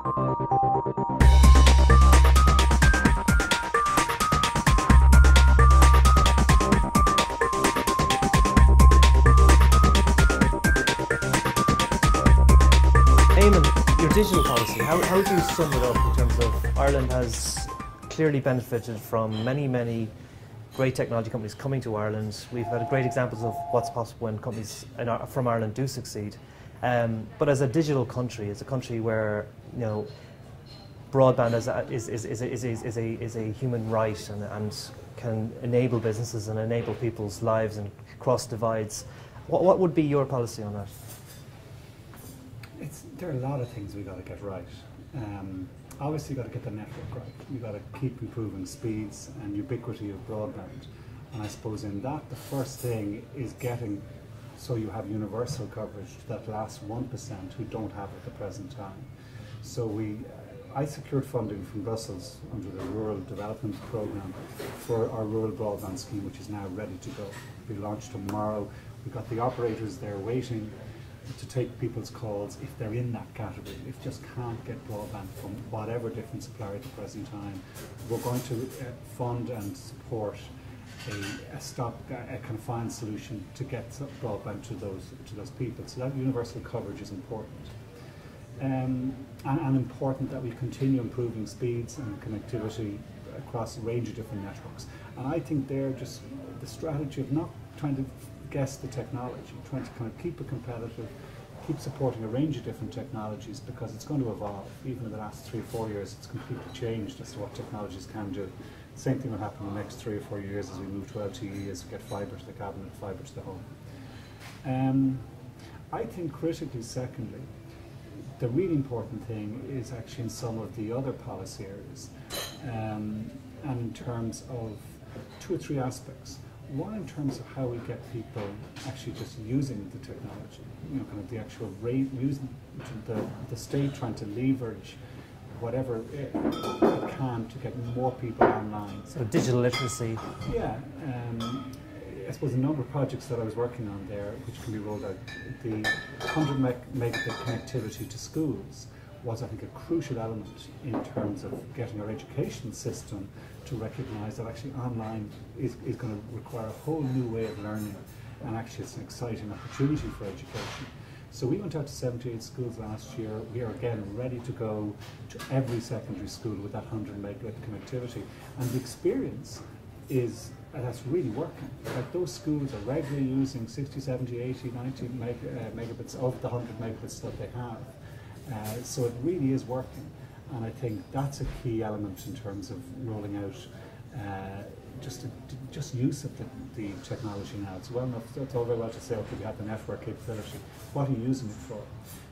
Eamon, your digital policy, how do you sum it up in terms of Ireland has clearly benefited from many great technology companies coming to Ireland. We've had great examples of what's possible when companies from Ireland do succeed. But as a digital country, as a country where broadband is a human right and can enable businesses and enable people's lives and cross divides, what would be your policy on that? There are a lot of things we've got to get right. Obviously, you've got to get the network right. You've got to keep improving speeds and ubiquity of broadband. And I suppose in that, the first thing is getting so you have universal coverage to that last 1% who don't have it at the present time. So I secured funding from Brussels under the Rural Development Programme for our rural broadband scheme, which is now ready to go. It'll be launched tomorrow. We've got the operators there waiting to take people's calls if they're in that category, if just can't get broadband from whatever different supplier at the present time. We're going to fund and support a confined solution to get broadband to those people. So that universal coverage is important. And important that we continue improving speeds and connectivity across a range of different networks. And I think they're just the strategy of not trying to guess the technology, trying to kind of keep it competitive, keep supporting a range of different technologies, because it's going to evolve. Even in the last 3 or 4 years, it's completely changed as to what technologies can do. Same thing will happen in the next 3 or 4 years as we move to LTE, as we get fibre to the cabinet, fibre to the home. I think critically, secondly, the really important thing is actually in some of the other policy areas, and in terms of 2 or 3 aspects. One, in terms of how we get people actually just using the technology, kind of the actual rate, using the state trying to leverage whatever it can to get more people online. So digital literacy. Yeah, I suppose a number of projects that I was working on there, which can be rolled out, the 100 megabit connectivity to schools was, I think, a crucial element in terms of getting our education system to recognise that actually online is going to require a whole new way of learning, and actually it's an exciting opportunity for education. So we went out to 78 schools last year. We are again ready to go to every secondary school with that 100 megabit connectivity, and the experience is that's really working. Like, those schools are regularly using 60, 70, 80, 90 megabits of the 100 megabits that they have. So it really is working, and I think that's a key element in terms of rolling out just use of the technology now. It's it's all very well to say, okay, we have the network capability. What are you using it for?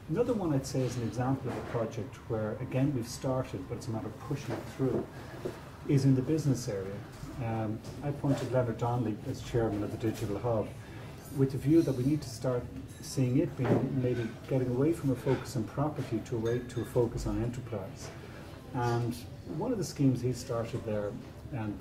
Another one I'd say is an example of a project where, again, we've started, but it's a matter of pushing it through, is in the business area. I appointed Leonard Donnelly as chairman of the Digital Hub, with the view that we need to start seeing it being maybe getting away from a focus on property to a focus on enterprise. And one of the schemes he started there, and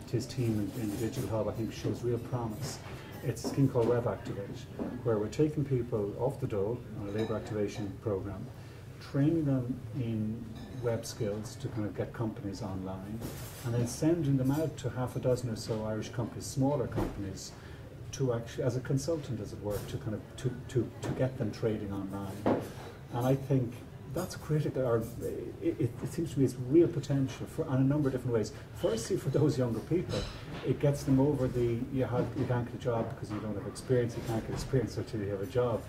his team in the Digital Hub, I think shows real promise. It's a scheme called Web Activate, where we're taking people off the dole on a labour activation programme, training them in web skills to kind of get companies online, and then sending them out to half a dozen or so Irish companies, smaller companies, to actually, as a consultant, as it were, to kind of to get them trading online. And I think that's critical. Or it seems to me it's real potential for on a number of different ways. Firstly, for those younger people, it gets them over the you can't get a job because you don't have experience. You can't get experience until you have a job.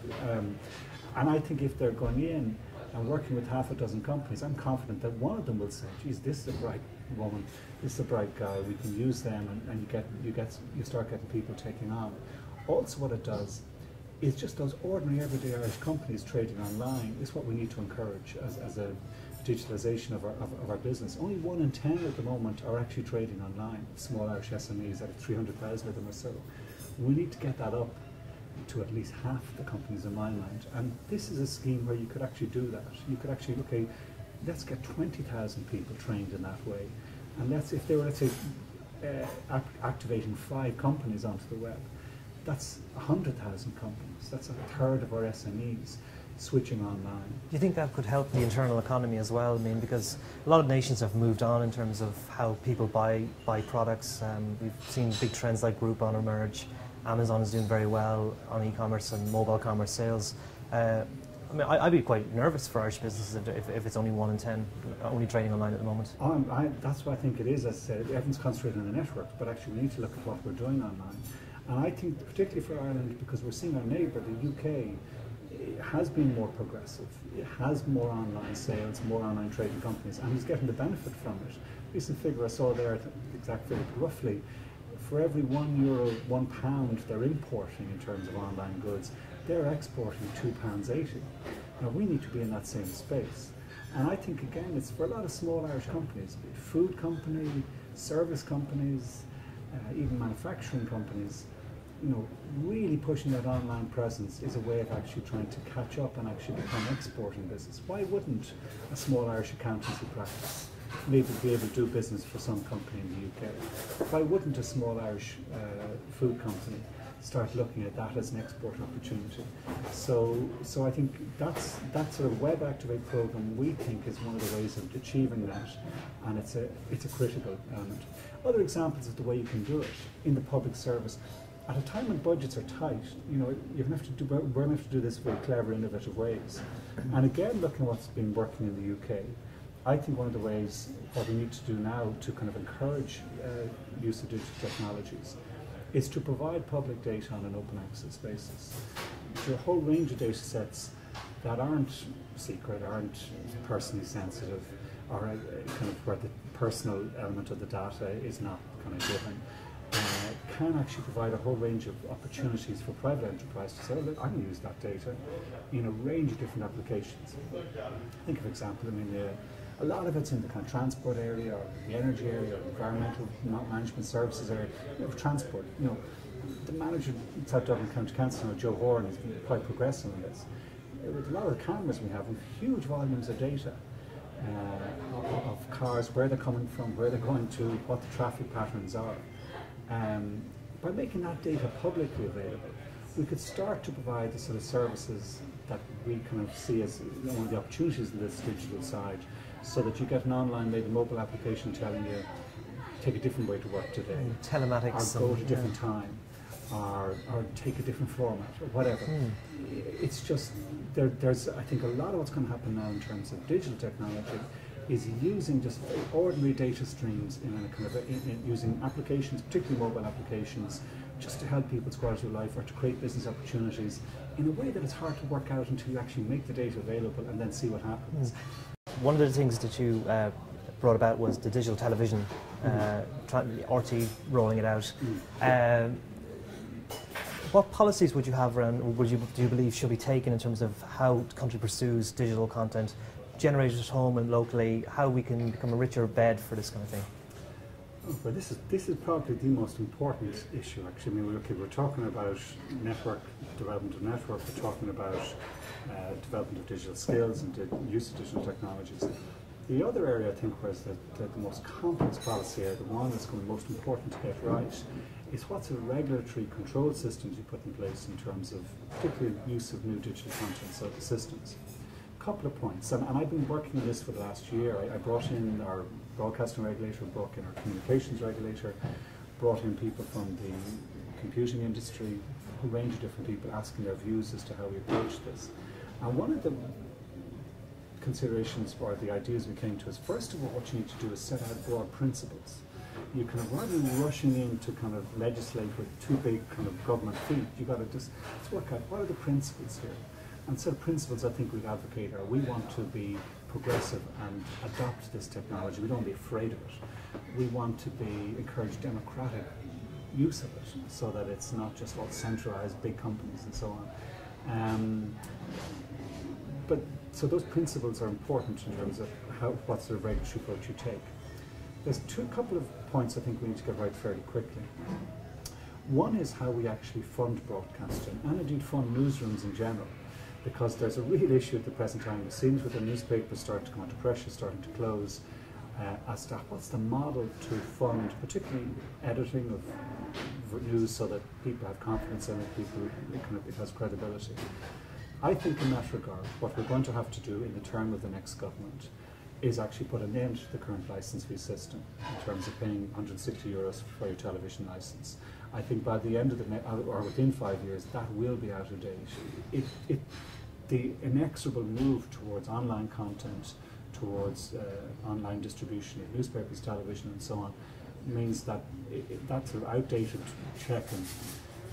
And I think if they're going in and working with half a dozen companies, I'm confident that one of them will say, "Geez, this is a bright woman. This is a bright guy. We can use them," and you start getting people taking on. Also, what it does is just those ordinary everyday Irish companies trading online is what we need to encourage as a digitalisation of our business. Only 1 in 10 at the moment are actually trading online, small Irish SMEs, out of 300,000 of them or so. We need to get that up to at least half the companies in my mind. And this is a scheme where you could actually do that. You could actually, okay, let's get 20,000 people trained in that way. And if they were, let's say, activating 5 companies onto the web, that's 100,000 companies. That's a third of our SMEs. switching online. Do you think that could help the internal economy as well? I mean, because a lot of nations have moved on in terms of how people buy products. We've seen big trends like Groupon emerge. Amazon is doing very well on e-commerce and mobile commerce sales. I mean, I'd be quite nervous for Irish businesses if it's only 1 in 10 only trading online at the moment. That's what I think it is. As I said, everyone's concentrated on the network, but actually we need to look at what we're doing online. And I think particularly for Ireland, because we're seeing our neighbour, the UK, has been more progressive. It has more online sales, more online trading companies, and is getting the benefit from it. Recent figure I saw there, the exact figure, roughly, for every €1, £1 they're importing in terms of online goods, they're exporting £2.80. Now we need to be in that same space. And I think again, it's for a lot of small Irish companies, be it food company, service companies, even manufacturing companies, you know, really pushing that online presence is a way of actually trying to catch up and actually become exporting business. Why wouldn't a small Irish accountancy practice maybe be able to do business for some company in the UK? Why wouldn't a small Irish food company start looking at that as an export opportunity? So I think that sort of Web Activate program, we think, is one of the ways of achieving that, and it's a critical element. Other examples of the way you can do it in the public service. At a time when budgets are tight, you know, we're going to have to do this very clever, innovative ways. And again, looking at what's been working in the UK, I think one of the ways what we need to do now to kind of encourage use of digital technologies is to provide public data on an open access basis. There are a whole range of data sets that aren't secret, aren't personally sensitive, or kind of where the personal element of the data is not kind of given. Can actually provide a whole range of opportunities for private enterprise to say, oh, look, I can use that data in a range of different applications. Think of example, I mean, a lot of it's in the kind of transport area, or the energy area, or environmental management services area. You know, transport, you know, the manager inside Dublin County Council, Joe Horan, has been quite progressive on this. With a lot of the cameras we have, with huge volumes of data of cars, where they're coming from, where they're going to, what the traffic patterns are. By making that data publicly available, we could start to provide the sort of services that we kind of see as one of the opportunities in this digital side, so that you get an online, maybe mobile application telling you, take a different way to work today. And telematics. Or go at a different time, or take a different format, or whatever. It's just, there's, I think a lot of what's going to happen now in terms of digital technology is using just ordinary data streams in a kind of using applications, particularly mobile applications, just to help people's quality of life or to create business opportunities in a way that it's hard to work out until you actually make the data available and then see what happens. One of the things that you brought about was the digital television, RT rolling it out. What policies would you have around, or do you believe should be taken in terms of how the country pursues digital content generated at home and locally, how we can become a richer bed for this kind of thing? Well, this is probably the most important issue, actually. I mean, we're talking about network, development of network, we're talking about development of digital skills and use of digital technologies. The other area, I think, where the most complex policy area, the one that's going to be most important to get right, is what sort of regulatory control systems you put in place in terms of particularly use of new digital content systems. Couple of points, and I've been working on this for the last year. I brought in our broadcasting regulator, brought in our communications regulator, brought in people from the computing industry, a range of different people asking their views as to how we approach this. And one of the considerations or the ideas we came to is, first of all, what you need to do is set out broad principles. You kind of, rather than rushing in to kind of legislate with too big kind of government feet, you've got to just, let's work out what are the principles here. And so the principles I think we advocate are, we want to be progressive and adopt this technology. We don't want to be afraid of it. We want to encourage democratic use of it, so that it's not just all centralized big companies and so on. So those principles are important in terms of what sort of regulatory approach you take. There's couple of points I think we need to get right fairly quickly. One is how we actually fund broadcasting, and indeed fund newsrooms in general. Because there's a real issue at the present time. It seems with the newspapers starting to come under pressure, starting to close, as to what's the model to fund, particularly editing of news, so that people have confidence in it, it has credibility. I think in that regard, what we're going to have to do in the term of the next government is actually put an end to the current licence fee system in terms of paying €160 for your television licence. I think by the end of or within 5 years, that will be out of date. The inexorable move towards online content, towards online distribution of newspapers, television, and so on, means that that sort of outdated check and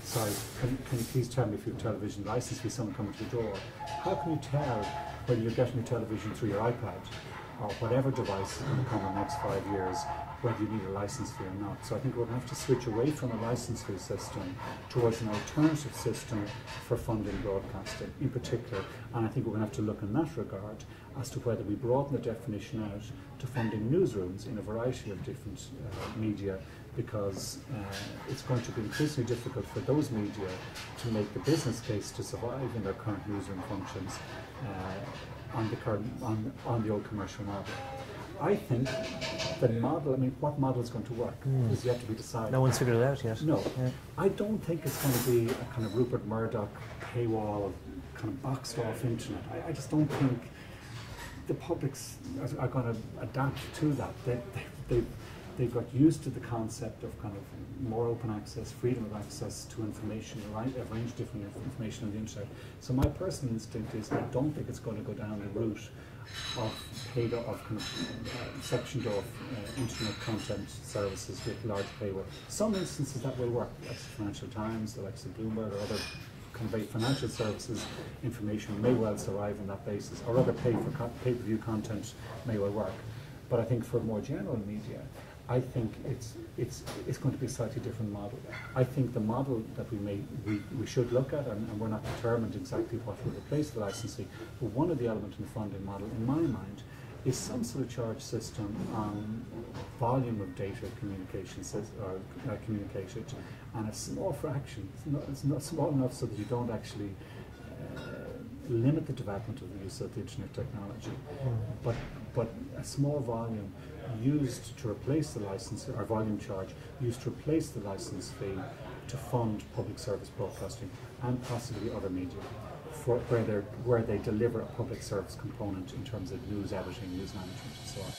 sorry, can you please tell me if you have a television license with someone coming to the door? How can you tell whether you're getting your television through your iPad or whatever device is going to come in the next 5 years, whether you need a license fee or not? So I think we're going to have to switch away from a license fee system towards an alternative system for funding broadcasting in particular. And I think we're going to have to look in that regard as to whether we broaden the definition out to funding newsrooms in a variety of different media, because it's going to be increasingly difficult for those media to make the business case to survive in their current newsroom functions on the old commercial model. I think the model, I mean, what model is going to work is yet to be decided. No one's figured it out yet. No. Yeah. I don't think it's going to be a kind of Rupert Murdoch paywall, kind of boxed off internet. I just don't think the publics are going to adapt to that. They've got used to the concept of kind of more open access, freedom of access to information, a range of different information on the internet. So my personal instinct is I don't think it's going to go down the route of paid of kind of sectioned off internet content services with large paywall. Some instances that will work, like the Financial Times, the likes of Bloomberg, or other convey financial services information may well survive on that basis, or other pay-per-view content may well work. But I think for more general media, I think it's going to be a slightly different model. I think the model that we should look at, and we're not determined exactly what will replace the licensing, but one of the elements in the funding model, in my mind, is some sort of charge system on volume of data communicated, and a small fraction. It's not small enough so that you don't actually limit the development of the use of the internet technology, but a small volume used to replace the license, or volume charge used to replace the license fee to fund public service broadcasting and possibly other media, where they deliver a public service component in terms of news editing, news management, and so on.